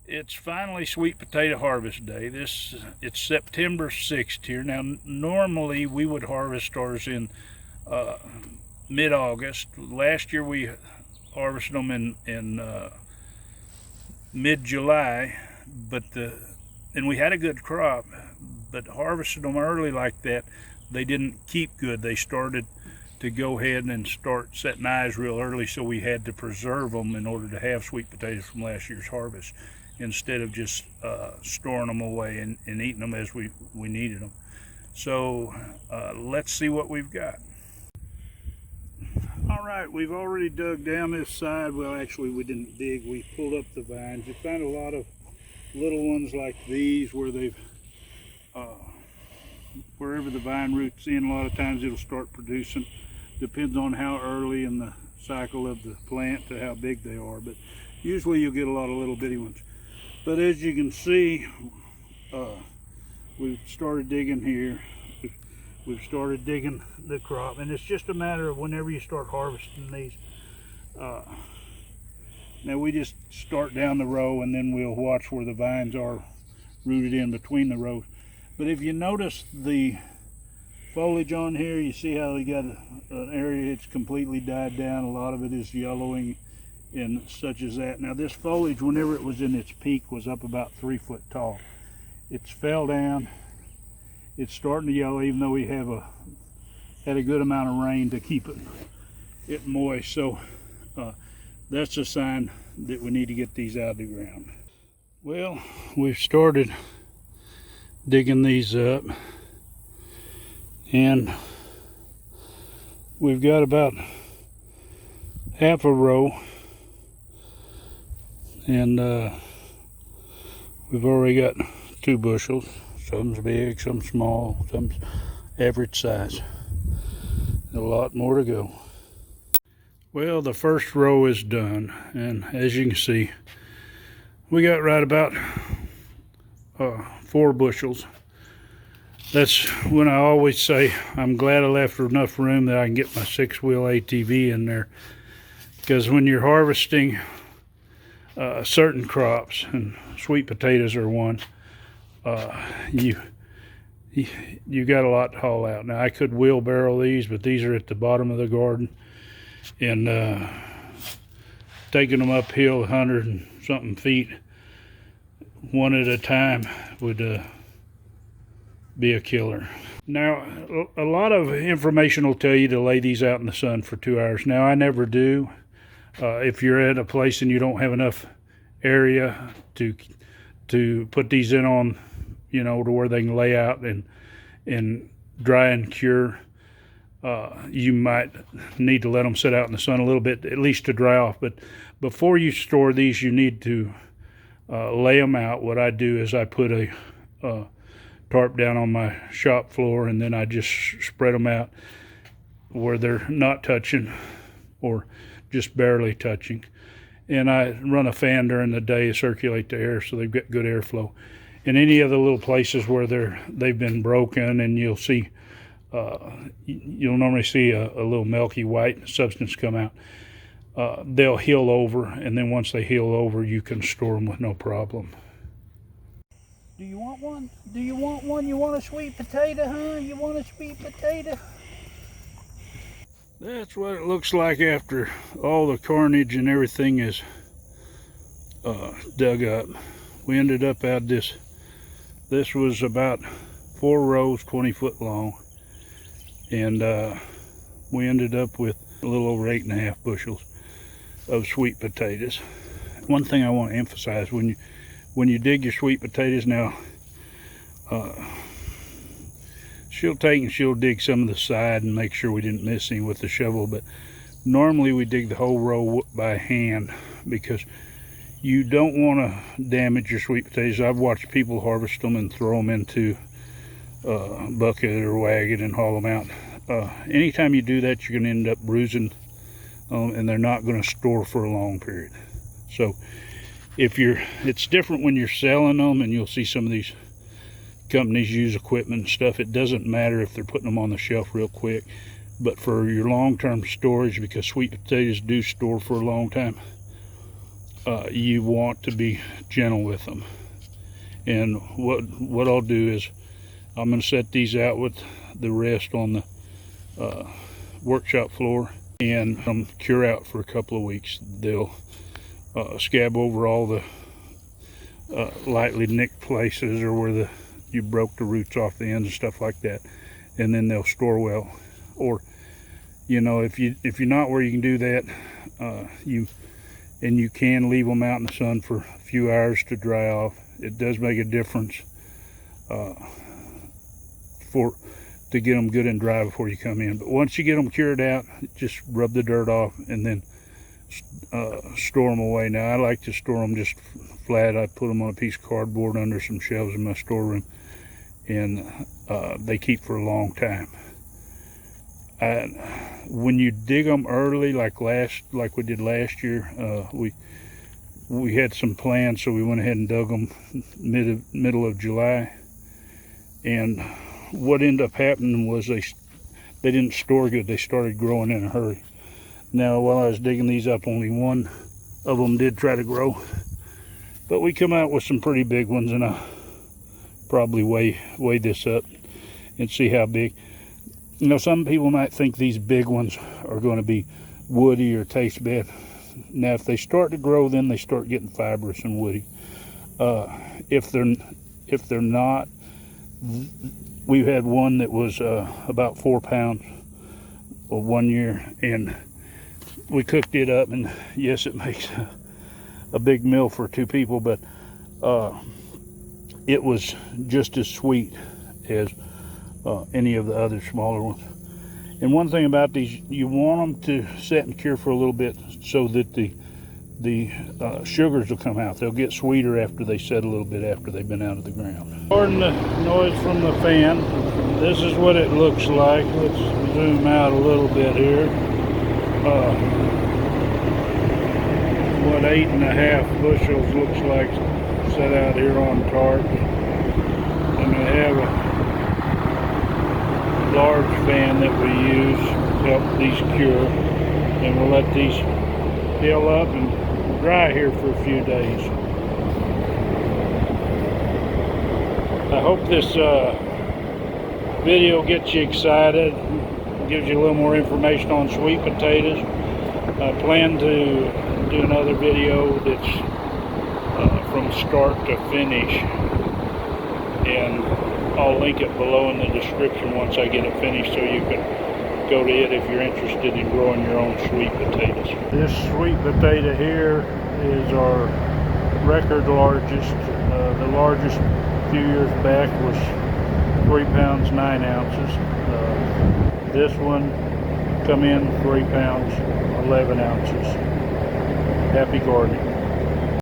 It's finally sweet potato harvest day. It's September 6th here. Now, normally we would harvest ours in uh, mid-August. Last year we harvested them in mid-July, and we had a good crop. But harvesting them early like that, they didn't keep good. They started to go ahead and start setting eyes real early, so we had to preserve them in order to have sweet potatoes from last year's harvest, instead of just storing them away and eating them as we needed them. So let's see what we've got. All right, we've already dug down this side. Well, actually we didn't dig, we pulled up the vines. You find a lot of little ones like these where they've wherever the vine root's in, a lot of times it'll start producing. Depends on how early in the cycle of the plant to how big they are, but usually you'll get a lot of little bitty ones. But as you can see, we've started digging here. We've started digging the crop, and it's just a matter of whenever you start harvesting these. Now we just start down the row, and then we'll watch where the vines are rooted in between the rows. But if you notice the foliage on here, you see how we got an area that's completely died down. A lot of it is yellowing and such as that. Now this foliage, whenever it was in its peak, was up about 3 foot tall. It's fell down. It's starting to yellow, even though we have had a good amount of rain to keep it moist. So that's a sign that we need to get these out of the ground. Well, we've started digging these up, and we've got about half a row, and we've already got 2 bushels. Some's big, some small, some average size. A lot more to go. Well, the first row is done, and as you can see, we got right about 4 bushels. That's when I always say I'm glad I left enough room that I can get my 6-wheel ATV in there, because when you're harvesting certain crops, and sweet potatoes are one, you got a lot to haul out. Now I could wheelbarrow these, but these are at the bottom of the garden, and taking them uphill 100 and something feet one at a time would be a killer. Now, a lot of information will tell you to lay these out in the sun for 2 hours. Now, I never do. If you're at a place and you don't have enough area to put these in on, you know, to where they can lay out and dry and cure, you might need to let them sit out in the sun a little bit, at least to dry off. But before you store these, you need to lay them out. What I do is I put a tarp down on my shop floor, and then I just spread them out where they're not touching or just barely touching. And I run a fan during the day to circulate the air so they've got good airflow. In any of the little places where they've been broken, and you'll normally see a little milky white substance come out, they'll heal over, and then once they heal over, you can store them with no problem. Do you want one? Do you want one? You want a sweet potato, huh? You want a sweet potato? That's what it looks like after all the carnage and everything is dug up. We ended up at this was about 4 rows, 20 foot long, and we ended up with a little over 8.5 bushels of sweet potatoes. One thing I want to emphasize, when you dig your sweet potatoes, now she'll dig some of the side and make sure we didn't miss any with the shovel, but normally we dig the whole row by hand, because you don't want to damage your sweet potatoes. I've watched people harvest them and throw them into a bucket or wagon and haul them out. Anytime you do that, you're going to end up bruising and they're not going to store for a long period. So it's different when you're selling them, and you'll see some of these companies use equipment and stuff. It doesn't matter if they're putting them on the shelf real quick, but for your long-term storage, because sweet potatoes do store for a long time, you want to be gentle with them. And what I'll do is I'm going to set these out with the rest on the workshop floor and cure out for a couple of weeks. They'll scab over all the lightly nicked places, or where you broke the roots off the ends and stuff like that, and then they'll store well. Or, you know, if you're not where you can do that, you can leave them out in the sun for a few hours to dry off. It does make a difference to get them good and dry before you come in. But once you get them cured out, just rub the dirt off and then store them away. Now, I like to store them just flat. I put them on a piece of cardboard under some shelves in my storeroom, and they keep for a long time. When you dig them early, like we did last year, we had some plans, so we went ahead and dug them middle of July. And what ended up happening was they didn't store good. They started growing in a hurry. Now, while I was digging these up, only one of them did try to grow, but we come out with some pretty big ones, and I'll probably weigh this up and see how big. You know, some people might think these big ones are going to be woody or taste bad. Now, if they start to grow, then they start getting fibrous and woody. If they're not, we've had one that was about 4 pounds 1 year, and we cooked it up, and yes, it makes a big meal for 2 people, but it was just as sweet as any of the other smaller ones. And one thing about these, you want them to set and cure for a little bit so that the sugars will come out. They'll get sweeter after they set a little bit after they've been out of the ground. Pardon the noise from the fan. This is what it looks like. Let's zoom out a little bit here. What 8.5 bushels looks like set out here on tarp. And we have a large fan that we use to help these cure, and we'll let these heal up and dry here for a few days. I hope this video gets you excited, gives you a little more information on sweet potatoes. I plan to do another video that's from start to finish, and I'll link it below in the description once I get it finished, so you can go to it if you're interested in growing your own sweet potatoes. This sweet potato here is our record largest. The largest a few years back was 3 pounds 9 ounces. This one come in 3 pounds 11 ounces. Happy gardening.